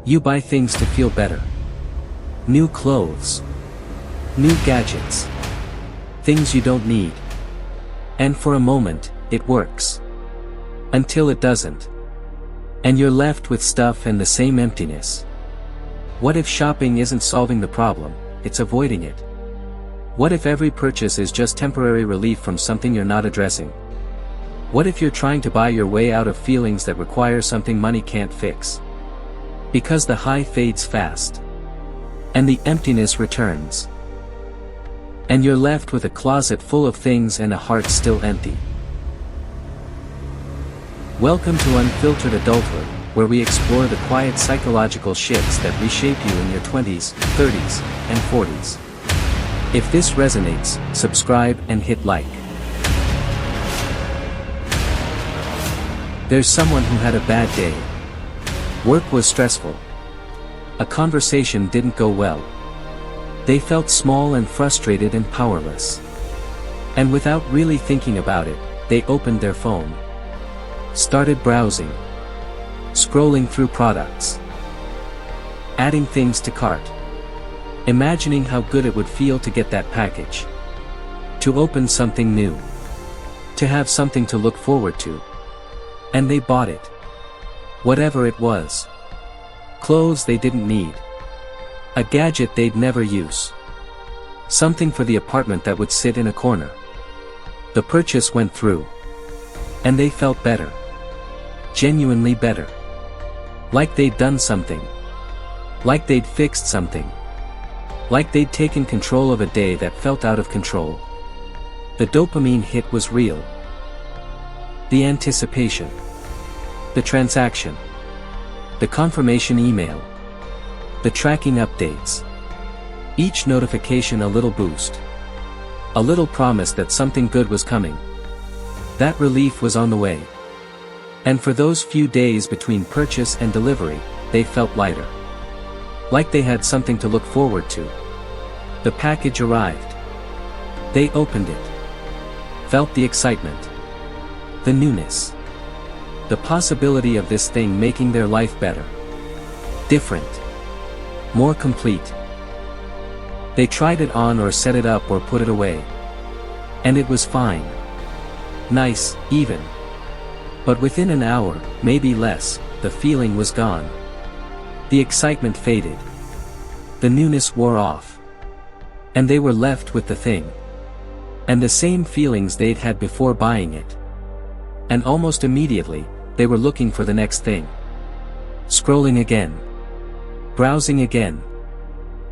You buy things to feel better. New clothes. New gadgets. Things you don't need. And for a moment, it works. Until it doesn't. And you're left with stuff and the same emptiness. What if shopping isn't solving the problem, it's avoiding it? What if every purchase is just temporary relief from something you're not addressing? What if you're trying to buy your way out of feelings that require something money can't fix? Because the high fades fast. And the emptiness returns. And you're left with a closet full of things and a heart still empty. Welcome to Unfiltered Adulthood, where we explore the quiet psychological shifts that reshape you in your 20s, 30s, and 40s. If this resonates, subscribe and hit like. There's someone who had a bad day. Work was stressful. A conversation didn't go well. They felt small and frustrated and powerless. And without really thinking about it, they opened their phone. Started browsing. Scrolling through products. Adding things to cart. Imagining how good it would feel to get that package. To open something new. To have something to look forward to. And they bought it. Whatever it was. Clothes they didn't need. A gadget they'd never use. Something for the apartment that would sit in a corner. The purchase went through. And they felt better. Genuinely better. Like they'd done something. Like they'd fixed something. Like they'd taken control of a day that felt out of control. The dopamine hit was real. The anticipation. The transaction. The confirmation email. The tracking updates. Each notification a little boost. A little promise that something good was coming. That relief was on the way. And for those few days between purchase and delivery, they felt lighter. Like they had something to look forward to. The package arrived. They opened it. Felt the excitement. The newness. The possibility of this thing making their life better. Different. More complete. They tried it on or set it up or put it away. And it was fine. Nice, even. But within an hour, maybe less, the feeling was gone. The excitement faded. The newness wore off. And they were left with the thing. And the same feelings they'd had before buying it. And almost immediately, they were looking for the next thing. Scrolling again. Browsing again.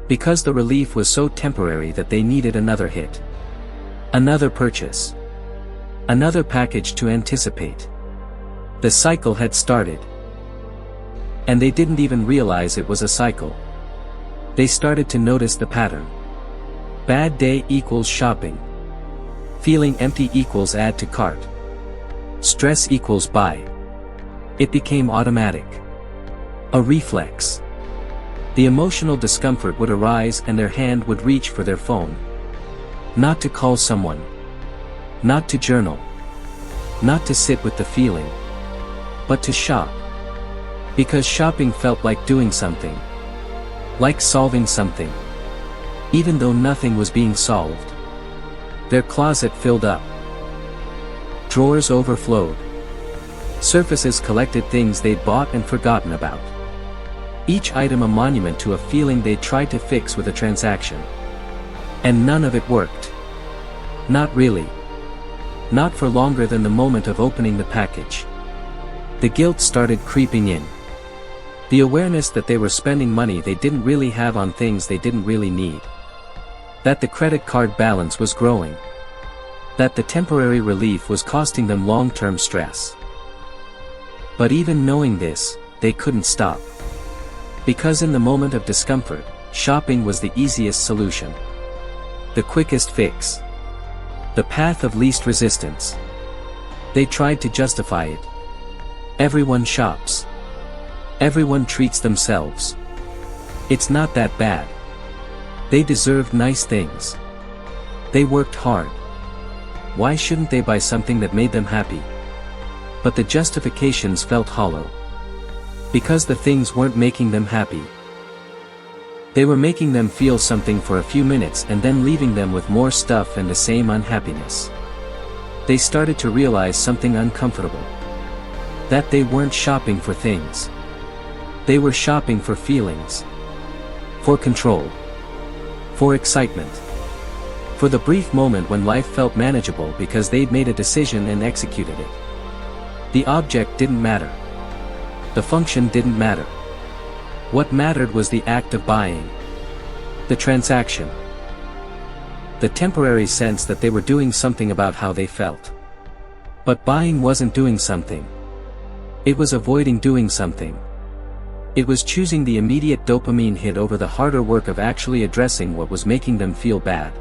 Because the relief was so temporary that they needed another hit. Another purchase. Another package to anticipate. The cycle had started. And they didn't even realize it was a cycle. They started to notice the pattern. Bad day equals shopping. Feeling empty equals add to cart. Stress equals buy. It became automatic. A reflex. The emotional discomfort would arise and their hand would reach for their phone. Not to call someone. Not to journal. Not to sit with the feeling. But to shop. Because shopping felt like doing something. Like solving something. Even though nothing was being solved. Their closet filled up. Drawers overflowed. Surfaces collected things they'd bought and forgotten about. Each item a monument to a feeling they'd tried to fix with a transaction. And none of it worked. Not really. Not for longer than the moment of opening the package. The guilt started creeping in. The awareness that they were spending money they didn't really have on things they didn't really need. That the credit card balance was growing. That the temporary relief was costing them long-term stress. But even knowing this, they couldn't stop. Because in the moment of discomfort, shopping was the easiest solution. The quickest fix. The path of least resistance. They tried to justify it. Everyone shops. Everyone treats themselves. It's not that bad. They deserved nice things. They worked hard. Why shouldn't they buy something that made them happy? But the justifications felt hollow. Because the things weren't making them happy. They were making them feel something for a few minutes and then leaving them with more stuff and the same unhappiness. They started to realize something uncomfortable. That they weren't shopping for things. They were shopping for feelings. For control. For excitement. For the brief moment when life felt manageable because they'd made a decision and executed it. The object didn't matter. The function didn't matter. What mattered was the act of buying. The transaction. The temporary sense that they were doing something about how they felt. But buying wasn't doing something. It was avoiding doing something. It was choosing the immediate dopamine hit over the harder work of actually addressing what was making them feel bad.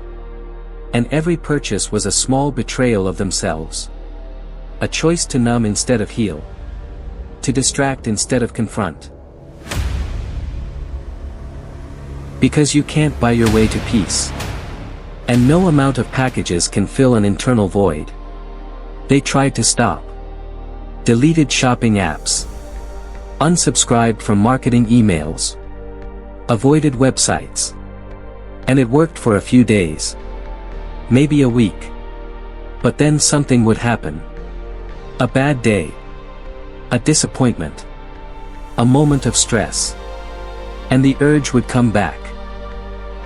And every purchase was a small betrayal of themselves. A choice to numb instead of heal. To distract instead of confront. Because you can't buy your way to peace. And no amount of packages can fill an internal void. They tried to stop. Deleted shopping apps. Unsubscribed from marketing emails. Avoided websites. And it worked for a few days. Maybe a week. But then something would happen. A bad day. A disappointment. A moment of stress. And the urge would come back.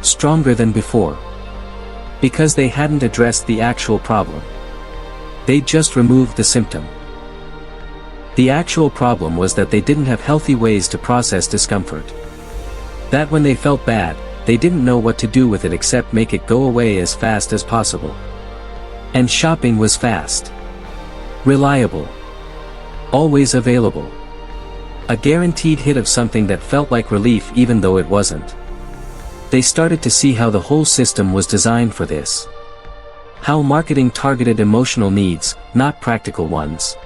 Stronger than before. Because they hadn't addressed the actual problem. They'd just removed the symptom. The actual problem was that they didn't have healthy ways to process discomfort. That when they felt bad, they didn't know what to do with it except make it go away as fast as possible. And shopping was fast. Reliable. Always available. A guaranteed hit of something that felt like relief even though it wasn't. They started to see how the whole system was designed for this. How marketing targeted emotional needs, not practical ones.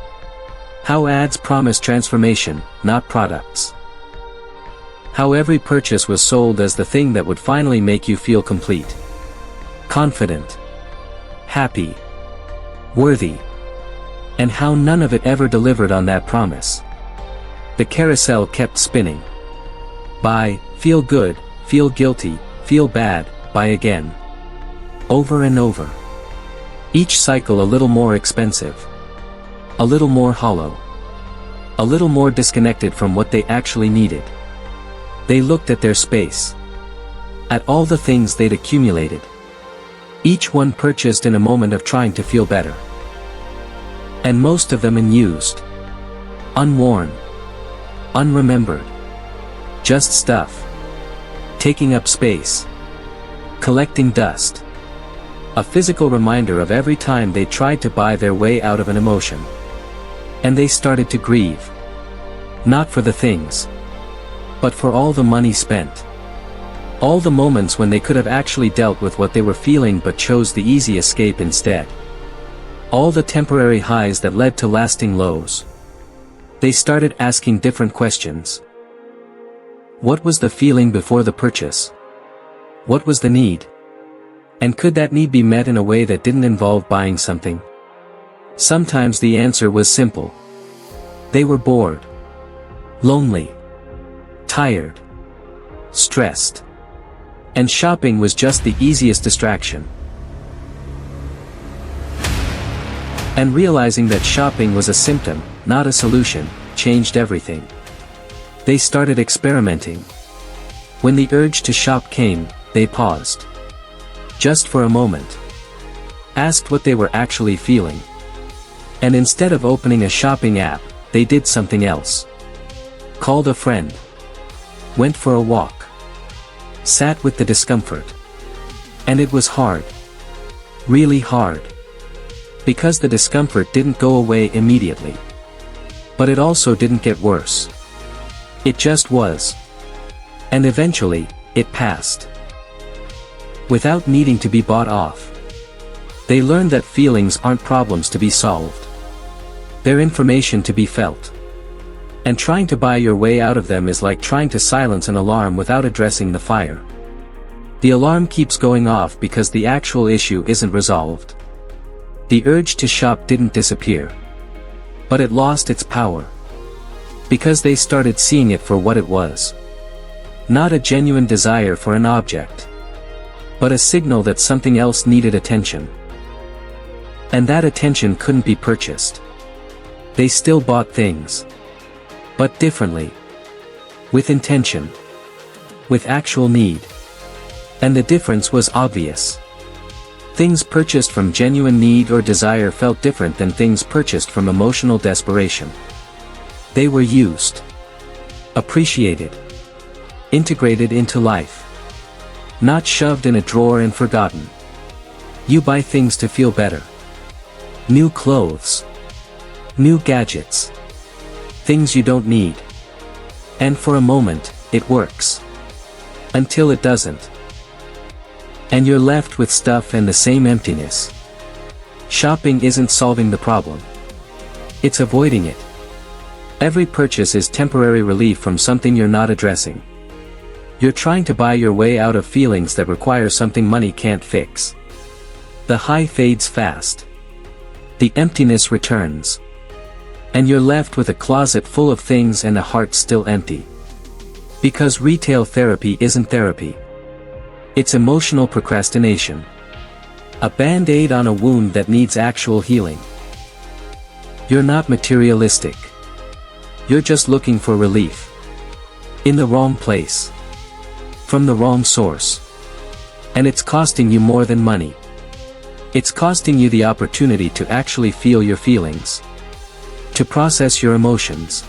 How ads promised transformation, not products. How every purchase was sold as the thing that would finally make you feel complete. Confident. Happy. Worthy. And how none of it ever delivered on that promise. The carousel kept spinning. Buy, feel good, feel guilty, feel bad, buy again. Over and over. Each cycle a little more expensive. A little more hollow. A little more disconnected from what they actually needed. They looked at their space. At all the things they'd accumulated. Each one purchased in a moment of trying to feel better. And most of them unused. Unworn. Unremembered. Just stuff. Taking up space. Collecting dust. A physical reminder of every time they tried to buy their way out of an emotion. And they started to grieve. Not for the things. But for all the money spent. All the moments when they could have actually dealt with what they were feeling but chose the easy escape instead. All the temporary highs that led to lasting lows. They started asking different questions. What was the feeling before the purchase? What was the need? And could that need be met in a way that didn't involve buying something? Sometimes the answer was simple. They were bored. Lonely. Tired. Stressed. And shopping was just the easiest distraction. And realizing that shopping was a symptom, not a solution, changed everything. They started experimenting. When the urge to shop came, they paused. Just for a moment. Asked what they were actually feeling. And instead of opening a shopping app, they did something else. Called a friend. Went for a walk. Sat with the discomfort. And it was hard. Really hard. Because the discomfort didn't go away immediately. But it also didn't get worse. It just was. And eventually, it passed. Without needing to be bought off. They learned that feelings aren't problems to be solved. They're information to be felt. And trying to buy your way out of them is like trying to silence an alarm without addressing the fire. The alarm keeps going off because the actual issue isn't resolved. The urge to shop didn't disappear. But it lost its power. Because they started seeing it for what it was. Not a genuine desire for an object, but a signal that something else needed attention. And that attention couldn't be purchased. They still bought things, but differently. With intention. With actual need. And the difference was obvious. Things purchased from genuine need or desire felt different than things purchased from emotional desperation. They were used, appreciated, integrated into life. Not shoved in a drawer and forgotten. You buy things to feel better. New clothes. New gadgets. Things you don't need. And for a moment, it works. Until it doesn't. And you're left with stuff and the same emptiness. Shopping isn't solving the problem. It's avoiding it. Every purchase is temporary relief from something you're not addressing. You're trying to buy your way out of feelings that require something money can't fix. The high fades fast. The emptiness returns. And you're left with a closet full of things and a heart still empty. Because retail therapy isn't therapy. It's emotional procrastination. A band-aid on a wound that needs actual healing. You're not materialistic. You're just looking for relief. In the wrong place. From the wrong source. And it's costing you more than money. It's costing you the opportunity to actually feel your feelings. To process your emotions.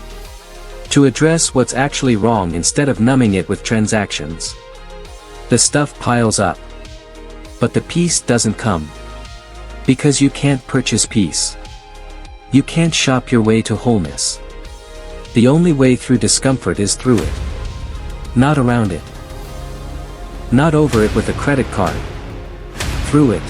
To address what's actually wrong instead of numbing it with transactions. The stuff piles up. But the peace doesn't come. Because you can't purchase peace. You can't shop your way to wholeness. The only way through discomfort is through it. Not around it. Not over it with a credit card. Through it.